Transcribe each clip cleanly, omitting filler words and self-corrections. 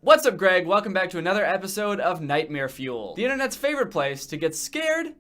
What's up, Greg? Welcome back to another episode of Nightmare Fuel, the internet's favorite place to get scared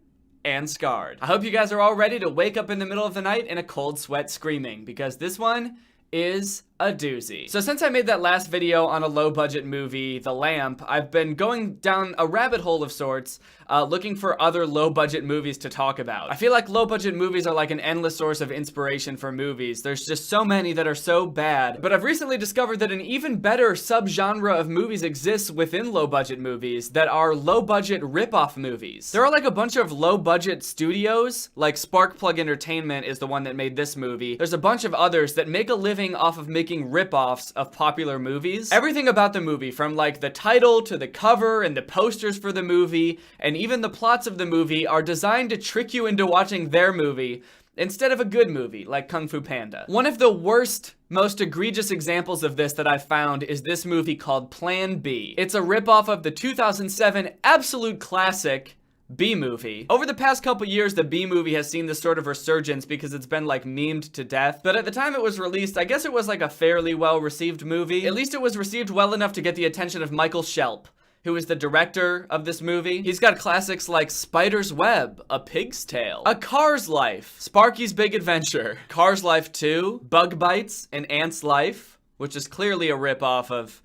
and scarred. I hope you guys are all ready to wake up in the middle of the night in a cold sweat screaming, because this one is a doozy. So since I made that last video on a low-budget movie, The Lamp, I've been going down a rabbit hole of sorts, looking for other low-budget movies to talk about. I feel like low-budget movies are like an endless source of inspiration for movies. There's just so many that are so bad. But I've recently discovered that an even better subgenre of movies exists within low-budget movies that are low-budget rip-off movies. There are like a bunch of low-budget studios, like Sparkplug Entertainment is the one that made this movie. There's a bunch of others that make a living off of making rip-offs of popular movies. Everything about the movie, from like the title to the cover and the posters for the movie, and even the plots of the movie, are designed to trick you into watching their movie instead of a good movie like Kung Fu Panda. One of the worst, most egregious examples of this that I've found is this movie called Plan B. It's a rip-off of the 2007 absolute classic B-movie. Over the past couple years, the B-movie has seen this sort of resurgence because it's been like memed to death. But at the time it was released, I guess it was like a fairly well-received movie. At least it was received well enough to get the attention of Michael Shelp, who is the director of this movie. He's got classics like Spider's Web, A Pig's Tale, A Car's Life, Sparky's Big Adventure, Car's Life 2, Bug Bites, and Ant's Life, which is clearly a rip-off of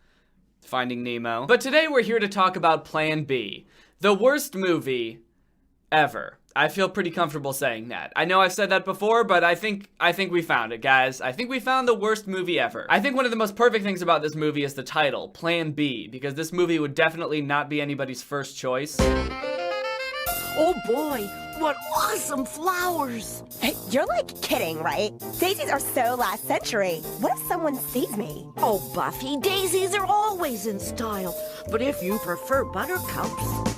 Finding Nemo. But today we're here to talk about Plan B, the worst movie ever. I feel pretty comfortable saying that. I know I've said that before, but I think we found it, guys. I think we found the worst movie ever. I think one of the most perfect things about this movie is the title, Plan B, because this movie would definitely not be anybody's first choice. Oh boy, what awesome flowers! Hey, you're like kidding, right? Daisies are so last century. What if someone sees me? Oh, Buffy, daisies are always in style. But if you prefer buttercups...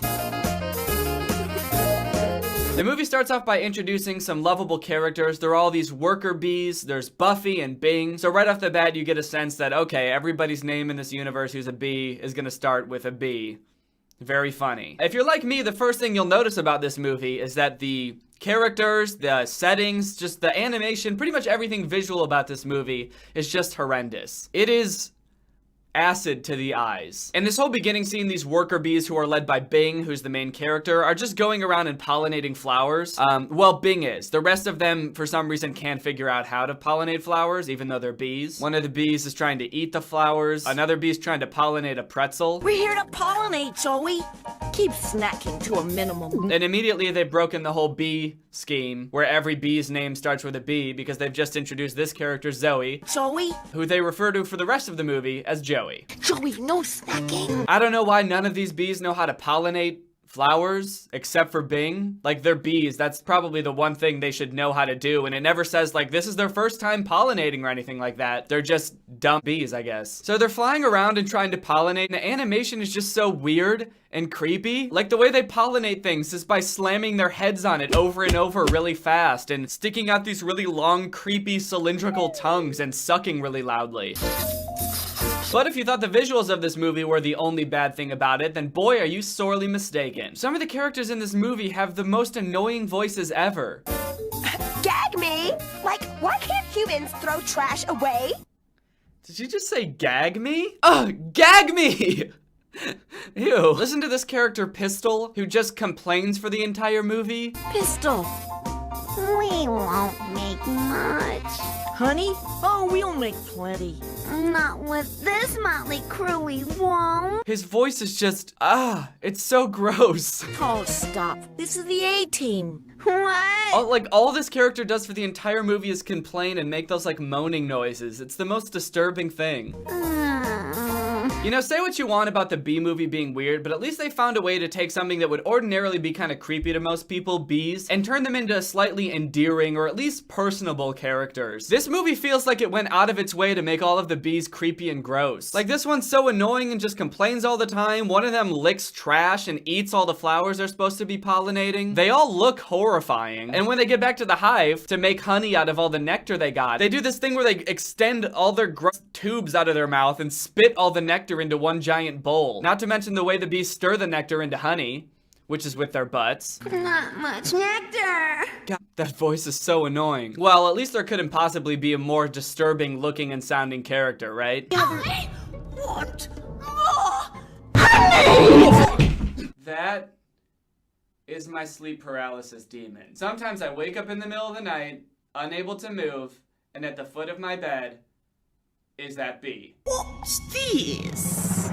The movie starts off by introducing some lovable characters. There are all these worker bees. There's Buffy and Bing. So right off the bat, you get a sense that, okay, everybody's name in this universe who's a bee is gonna start with a B. Very funny. If you're like me, the first thing you'll notice about this movie is that the characters, the settings, just the animation, pretty much everything visual about this movie is just horrendous. It is acid to the eyes. In this whole beginning scene, these worker bees, who are led by Bing, who's the main character, are just going around and pollinating flowers. Well, Bing is. The rest of them, for some reason, can't figure out how to pollinate flowers, even though they're bees. One of the bees is trying to eat the flowers. Another bee's trying to pollinate a pretzel. We're here to pollinate, Zoe. Keep snacking to a minimum. And immediately they've broken the whole bee scheme, where every bee's name starts with a B, because they've just introduced this character, Zoe, who they refer to for the rest of the movie as Joey. Joey, no snacking. I don't know why none of these bees know how to pollinate flowers, except for Bing. Like, they're bees. That's probably the one thing they should know how to do, and it never says, like, this is their first time pollinating or anything like that. They're just dumb bees, I guess. So they're flying around and trying to pollinate, and the animation is just so weird and creepy. Like, the way they pollinate things is by slamming their heads on it over and over really fast, and sticking out these really long, creepy, cylindrical tongues and sucking really loudly. But if you thought the visuals of this movie were the only bad thing about it, then boy, are you sorely mistaken. Some of the characters in this movie have the most annoying voices ever. Gag me! Like, why can't humans throw trash away? Did you just say gag me? Ugh, gag me! Ew. Listen to this character, Pistol, who just complains for the entire movie. Pistol. We won't make much. Honey? Oh, we'll make plenty. Not with this motley crew, we won't. His voice is just, it's so gross. Oh, stop. This is the A-Team. What? All this character does for the entire movie is complain and make those, like, moaning noises. It's the most disturbing thing. You know, say what you want about the B-movie being weird, but at least they found a way to take something that would ordinarily be kind of creepy to most people, bees, and turn them into slightly endearing or at least personable characters. This movie feels like it went out of its way to make all of the bees creepy and gross. Like, this one's so annoying and just complains all the time. One of them licks trash and eats all the flowers they're supposed to be pollinating. They all look horrifying. And when they get back to the hive to make honey out of all the nectar they got, they do this thing where they extend all their gross tubes out of their mouth and spit all the nectar into one giant bowl. Not to mention the way the bees stir the nectar into honey, which is with their butts. Not much nectar. God, that voice is so annoying. Well, at least there couldn't possibly be a more disturbing looking and sounding character, right? What? is my sleep paralysis demon. Sometimes I wake up in the middle of the night, unable to move, and at the foot of my bed is that bee. What's this?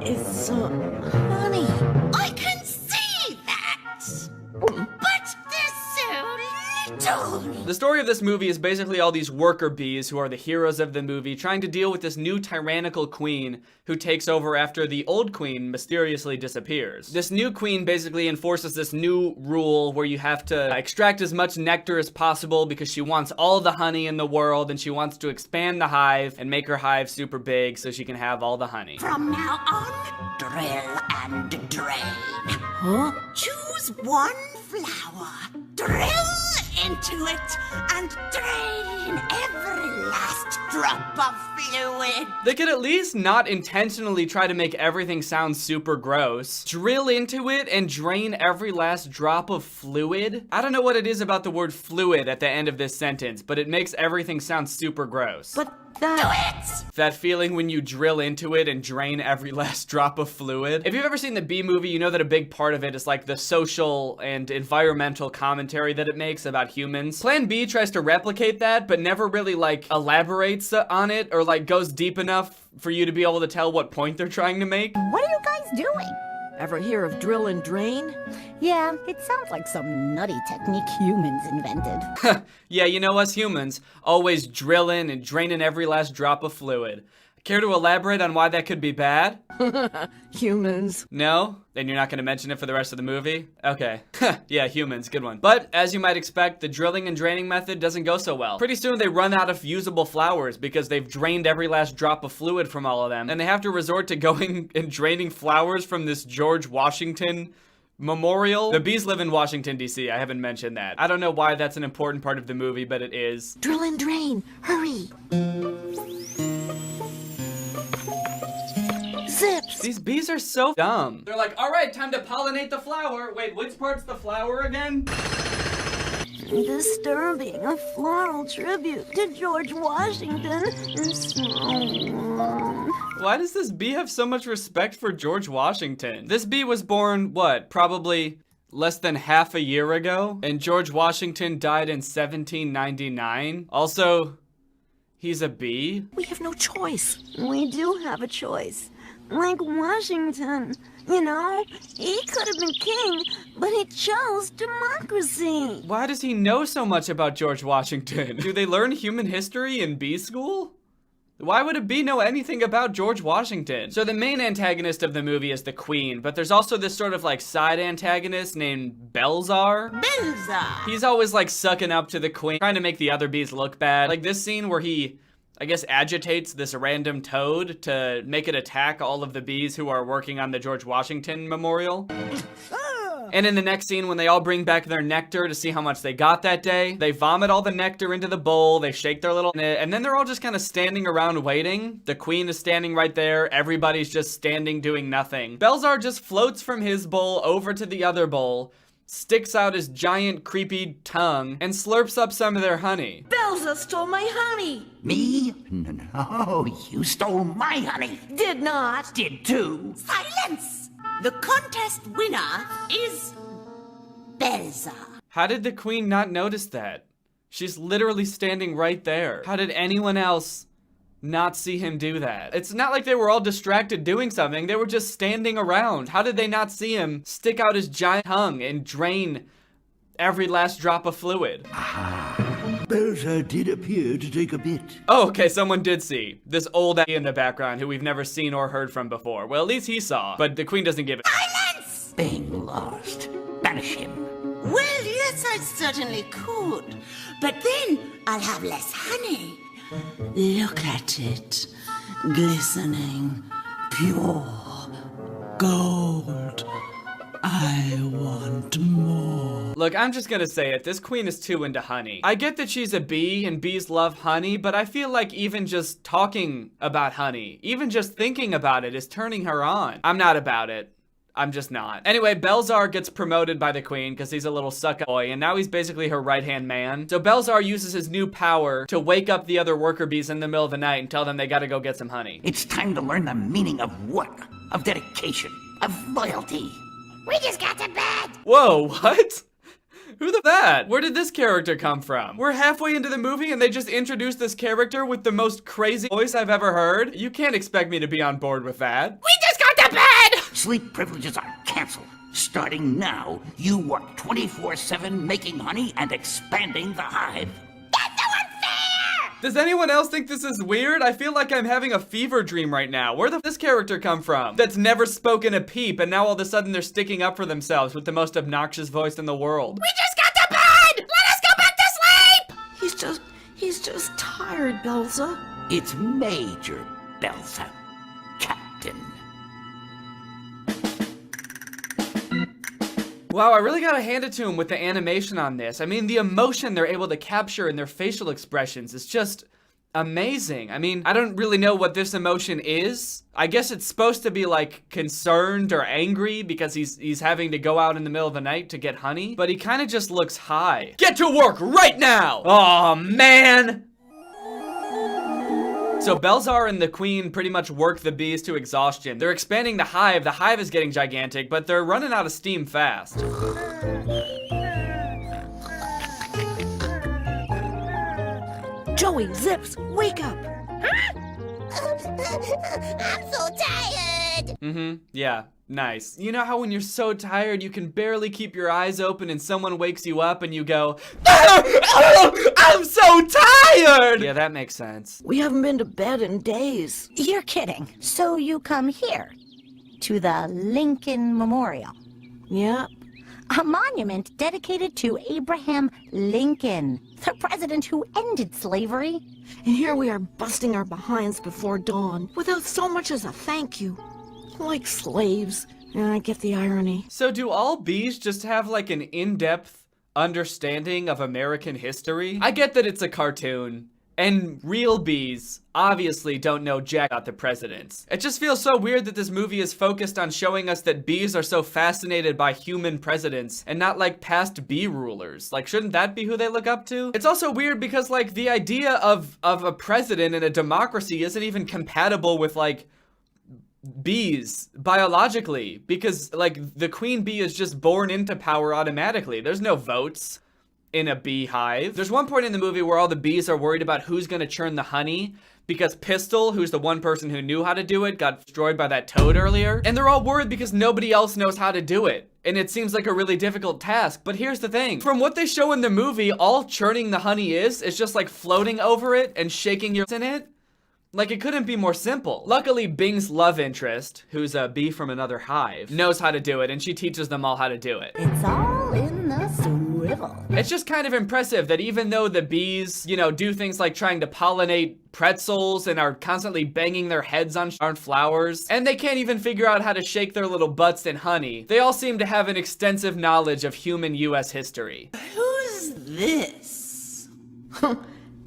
It's, honey. I can see that! But they're so little! The story of this movie is basically all these worker bees who are the heroes of the movie trying to deal with this new tyrannical queen who takes over after the old queen mysteriously disappears. This new queen basically enforces this new rule where you have to extract as much nectar as possible because she wants all the honey in the world, and she wants to expand the hive and make her hive super big so she can have all the honey. From now on, drill and drain. Huh? Choose one flower, drill into it, and drain every last drop of fluid. They could at least not intentionally try to make everything sound super gross. Drill into it and drain every last drop of fluid? I don't know what it is about the word fluid at the end of this sentence, but it makes everything sound super gross. But Do that... it! That feeling when you drill into it and drain every last drop of fluid. If you've ever seen the Bee Movie, you know that a big part of it is like the social and environmental commentary that it makes about humans. Plan B tries to replicate that, but never really like elaborates on it or like goes deep enough for you to be able to tell what point they're trying to make. What are you guys doing? Ever hear of drill and drain? Yeah, it sounds like some nutty technique humans invented. Yeah, you know us humans, always drilling and draining every last drop of fluid. Care to elaborate on why that could be bad? Humans. No? Then you're not going to mention it for the rest of the movie? Okay. Yeah, humans, good one. But, as you might expect, the drilling and draining method doesn't go so well. Pretty soon they run out of usable flowers because they've drained every last drop of fluid from all of them, and they have to resort to going and draining flowers from this George Washington memorial. The bees live in Washington, D.C. I haven't mentioned that. I don't know why that's an important part of the movie, but it is. Drill and drain. Hurry. Zips. These bees are so dumb. They're like, all right, time to pollinate the flower. Wait, which part's the flower again? Disturbing a floral tribute to George Washington. Why does this bee have so much respect for George Washington? This bee was born, what, probably less than half a year ago? And George Washington died in 1799? Also, he's a bee? We have no choice. We do have a choice. Like Washington. You know, he could have been king, but he chose democracy. Why does he know so much about George Washington? Do they learn human history in bee school? Why would a bee know anything about George Washington? So the main antagonist of the movie is the queen, but there's also this sort of like side antagonist named Belzar. Belzar. He's always like sucking up to the queen, trying to make the other bees look bad. Like this scene where he, I guess, agitates this random toad to make it attack all of the bees who are working on the George Washington memorial. And in the next scene, when they all bring back their nectar to see how much they got that day, they vomit all the nectar into the bowl, they shake their little and then they're all just kind of standing around waiting. The queen is standing right there, everybody's just standing doing nothing. Belzar just floats from his bowl over to the other bowl, sticks out his giant creepy tongue, and slurps up some of their honey. Belza stole my honey. Me? No, you stole my honey. Did not. Did too. Silence! The contest winner is Belzar. How did the queen not notice that? She's literally standing right there. How did anyone else not see him do that? It's not like they were all distracted doing something. They were just standing around. How did they not see him stick out his giant tongue and drain every last drop of fluid? Belzar did appear to take a bit. Oh, okay, someone did see. This old in the background who we've never seen or heard from before. Well, at least he saw, but the queen doesn't give it. Silence! Being lost. Banish him. Well, yes, I certainly could. But then I'll have less honey. Look at it. Glistening. Pure. Gold. I want more. Look, I'm just gonna say it. This queen is too into honey. I get that she's a bee and bees love honey, but I feel like even just talking about honey, even just thinking about it is turning her on. I'm not about it. I'm just not. Anyway, Belzar gets promoted by the queen because he's a little suck-up boy, and now he's basically her right-hand man. So Belzar uses his new power to wake up the other worker bees in the middle of the night and tell them they gotta go get some honey. It's time to learn the meaning of work, of dedication, of loyalty. We just got to bed. Whoa, what? Who the that? Where did this character come from? We're halfway into the movie and they just introduced this character with the most crazy voice I've ever heard. You can't expect me to be on board with that. We just got to bed. Sleep privileges are canceled. Starting now, you work 24/7 making honey and expanding the hive. That's so unfair. Does anyone else think this is weird? I feel like I'm having a fever dream right now. Where did this character come from? That's never spoken a peep and now all of a sudden they're sticking up for themselves with the most obnoxious voice in the world. We just got to bed. Let us go back to sleep. He's just tired, Belza. It's Major Belza, Captain. Wow, I really gotta hand it to him with the animation on this. I mean, the emotion they're able to capture in their facial expressions is just amazing. I mean, I don't really know what this emotion is. I guess it's supposed to be like concerned or angry because he's having to go out in the middle of the night to get honey, but he kind of just looks high. Get to work right now! Aw, man! So Belzar and the Queen pretty much work the bees to exhaustion. They're expanding the hive. The hive is getting gigantic, but they're running out of steam fast. Joey, Zips, wake up. I'm so tired. Yeah, nice. You know how when you're so tired you can barely keep your eyes open and someone wakes you up and you go, I'm so tired! Yeah, that makes sense. We haven't been to bed in days. You're kidding. So you come here to the Lincoln Memorial, Yep. a monument dedicated to Abraham Lincoln, the president who ended slavery. And here we are busting our behinds before dawn without so much as a thank you. Like slaves. I get the irony. So do all bees just have like an in-depth understanding of American history? I get that it's a cartoon, and real bees obviously don't know jack about the presidents. It just feels so weird that this movie is focused on showing us that bees are so fascinated by human presidents and not like past bee rulers. Like, shouldn't that be who they look up to? It's also weird because like the idea of a president in a democracy isn't even compatible with like bees biologically, because like the queen bee is just born into power automatically. There's no votes in a beehive. There's one point in the movie where all the bees are worried about who's gonna churn the honey because Pistol, who's the one person who knew how to do it, got destroyed by that toad earlier. And they're all worried because nobody else knows how to do it. And it seems like a really difficult task. But here's the thing. From what they show in the movie, all churning the honey is just like floating over it and shaking your in it. Like, it couldn't be more simple. Luckily, Bing's love interest, who's a bee from another hive, knows how to do it, and she teaches them all how to do it. It's all in the swivel. It's just kind of impressive that even though the bees, you know, do things like trying to pollinate pretzels and are constantly banging their heads on flowers, and they can't even figure out how to shake their little butts in honey, they all seem to have an extensive knowledge of human US history. Who's this?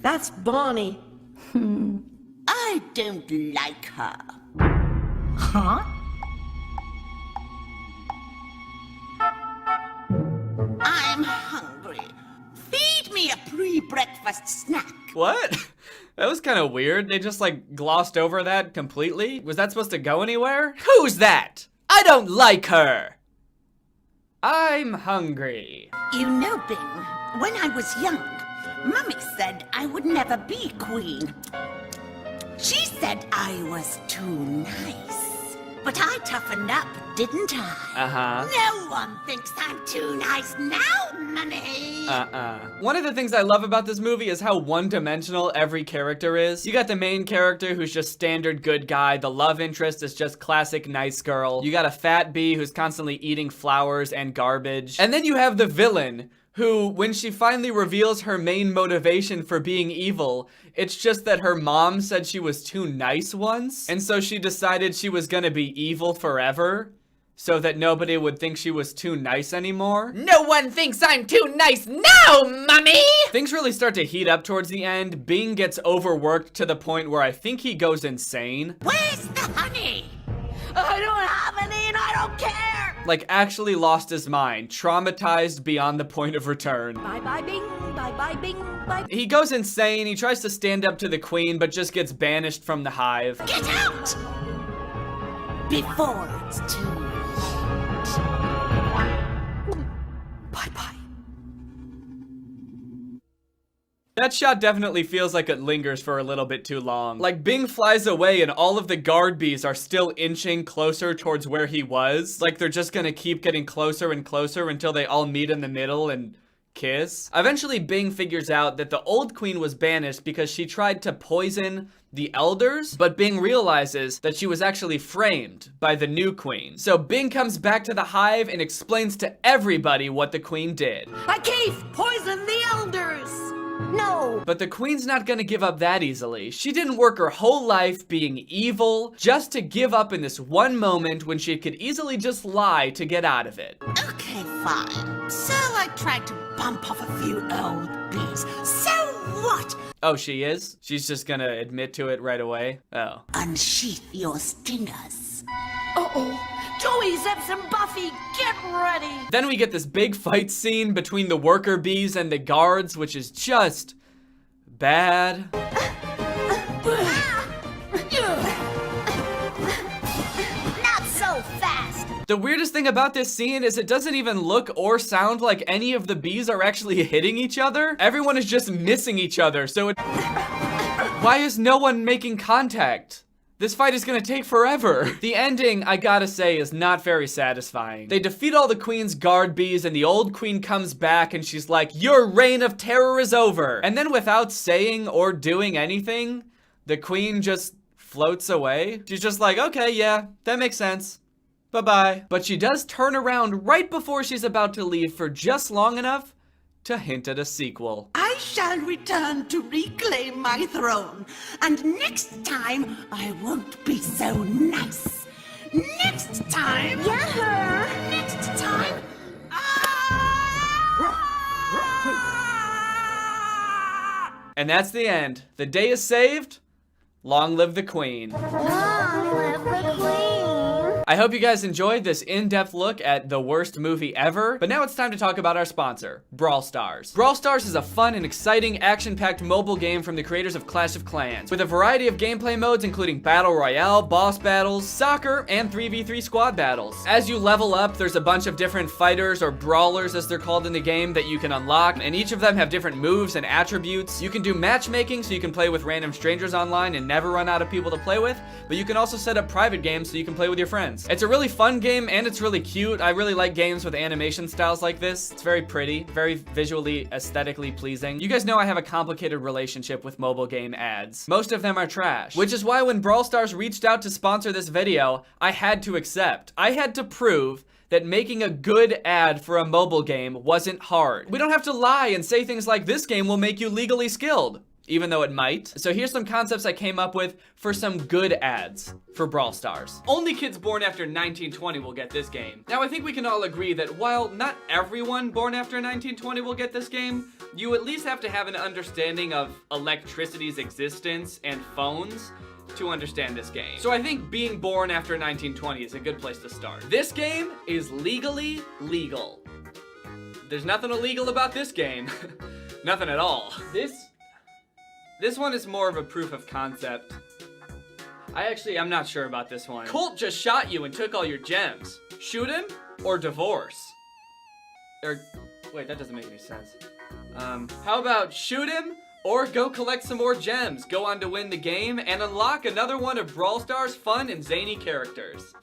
That's Bonnie. I don't like her. Huh? I'm hungry. Feed me a pre-breakfast snack. What? That was kind of weird. They just like glossed over that completely. Was that supposed to go anywhere? Who's that? I don't like her. I'm hungry. You know, Bing, when I was young, Mummy said I would never be queen. She said I was too nice. But I toughened up, didn't I? Uh-huh. No one thinks I'm too nice now, Mummy. One of the things I love about this movie is how one-dimensional every character is. You got the main character who's just standard good guy. The love interest is just classic nice girl. You got a fat bee who's constantly eating flowers and garbage. And then you have the villain, who, when she finally reveals her main motivation for being evil, it's just that her mom said she was too nice once, and so she decided she was gonna be evil forever, so that nobody would think she was too nice anymore. No one thinks I'm too nice now, Mummy! Things really start to heat up towards the end. Bing gets overworked to the point where I think he goes insane. Where's the honey? I don't have any and I don't care. Like, actually lost his mind, traumatized beyond the point of return. Bye-bye, Bing. Bye-bye, Bing. Bye. He goes insane, he tries to stand up to the queen, but just gets banished from the hive. Get out! Before it's too late. Bye-bye. That shot definitely feels like it lingers for a little bit too long. Like, Bing flies away and all of the guard bees are still inching closer towards where he was. Like, they're just gonna keep getting closer and closer until they all meet in the middle and kiss. Eventually, Bing figures out that the old queen was banished because she tried to poison the elders, but Bing realizes that she was actually framed by the new queen. So Bing comes back to the hive and explains to everybody what the queen did. I Keith poisoned the elders. No! But the queen's not gonna give up that easily. She didn't work her whole life being evil just to give up in this one moment when she could easily just lie to get out of it. Okay, fine. So I tried to bump off a few old bees. So what? Oh, she is? She's just gonna admit to it right away? Oh. Unsheath your stingers. Uh-oh. Joey, Zeps, and Buffy, get ready. Then we get this big fight scene between the worker bees and the guards, which is just bad. Not so fast! The weirdest thing about this scene is it doesn't even look or sound like any of the bees are actually hitting each other. Everyone is just missing each other, so it... Why is no one making contact? This fight is gonna take forever. The ending, I gotta say, is not very satisfying. They defeat all the queen's guard bees and the old queen comes back and she's like, your reign of terror is over. And then without saying or doing anything, the queen just floats away. She's just like, okay, yeah, that makes sense. Bye-bye. But she does turn around right before she's about to leave for just long enough to hint at a sequel. I shall return to reclaim my throne. And next time, I won't be so nice. Next time... Yeah! Next time... And that's the end. The day is saved. Long live the queen. Long live the queen! I hope you guys enjoyed this in-depth look at the worst movie ever, but now it's time to talk about our sponsor, Brawl Stars. Brawl Stars is a fun and exciting action-packed mobile game from the creators of Clash of Clans, with a variety of gameplay modes including Battle Royale, boss battles, soccer, and 3v3 squad battles. As you level up, there's a bunch of different fighters, or brawlers as they're called in the game, that you can unlock, and each of them have different moves and attributes. You can do matchmaking so you can play with random strangers online and never run out of people to play with, but you can also set up private games so you can play with your friends. It's a really fun game and it's really cute. I really like games with animation styles like this. It's very pretty, very visually, aesthetically pleasing. You guys know I have a complicated relationship with mobile game ads. Most of them are trash, which is why when Brawl Stars reached out to sponsor this video, I had to accept. I had to prove that making a good ad for a mobile game wasn't hard. We don't have to lie and say things like, this game will make you legally skilled, even though it might. So here's some concepts I came up with for some good ads for Brawl Stars. Only kids born after 1920 will get this game. Now I think we can all agree that while not everyone born after 1920 will get this game, you at least have to have an understanding of electricity's existence and phones to understand this game. So I think being born after 1920 is a good place to start. This game is legally legal. There's nothing illegal about this game. Nothing at all. This one is more of a proof of concept. I'm not sure about this one. Colt just shot you and took all your gems. Shoot him or divorce? Wait, that doesn't make any sense. How about shoot him or go collect some more gems, go on to win the game, and unlock another one of Brawl Stars' fun and zany characters.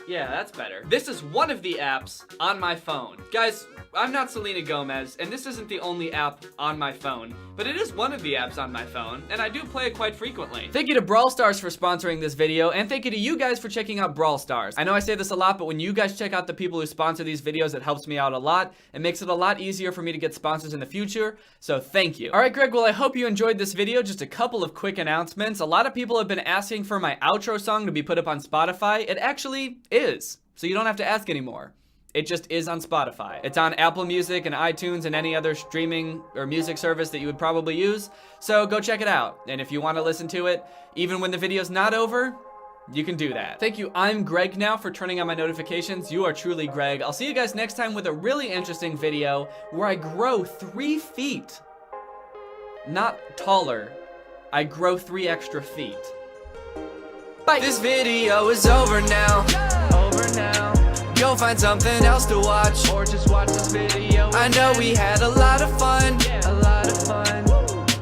Yeah, that's better. This is one of the apps on my phone. Guys, I'm not Selena Gomez, and this isn't the only app on my phone, but it is one of the apps on my phone, and I do play it quite frequently. Thank you to Brawl Stars for sponsoring this video, and thank you to you guys for checking out Brawl Stars. I know I say this a lot, but when you guys check out the people who sponsor these videos, it helps me out a lot. It makes it a lot easier for me to get sponsors in the future, so thank you. All right, Greg, well, I hope you enjoyed this video. Just a couple of quick announcements. A lot of people have been asking for my outro song to be put up on Spotify. It actually is, so you don't have to ask anymore. It just is on Spotify. It's on Apple Music and iTunes and any other streaming or music service that you would probably use. So go check it out. And if you want to listen to it, even when the video's not over, you can do that. Thank you. I'm Greg now for turning on my notifications. You are truly Greg. I'll see you guys next time with a really interesting video where I grow 3 feet. Not taller. I grow 3 extra feet. Bye. This video is over now. Go go find something else to watch, or just watch this video. I know we had a lot of fun, yeah, a lot of fun.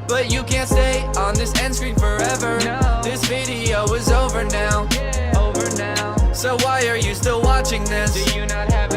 But you can't stay on this end screen forever. No. This video is over now, yeah, over now. So why are you still watching this? Do you not have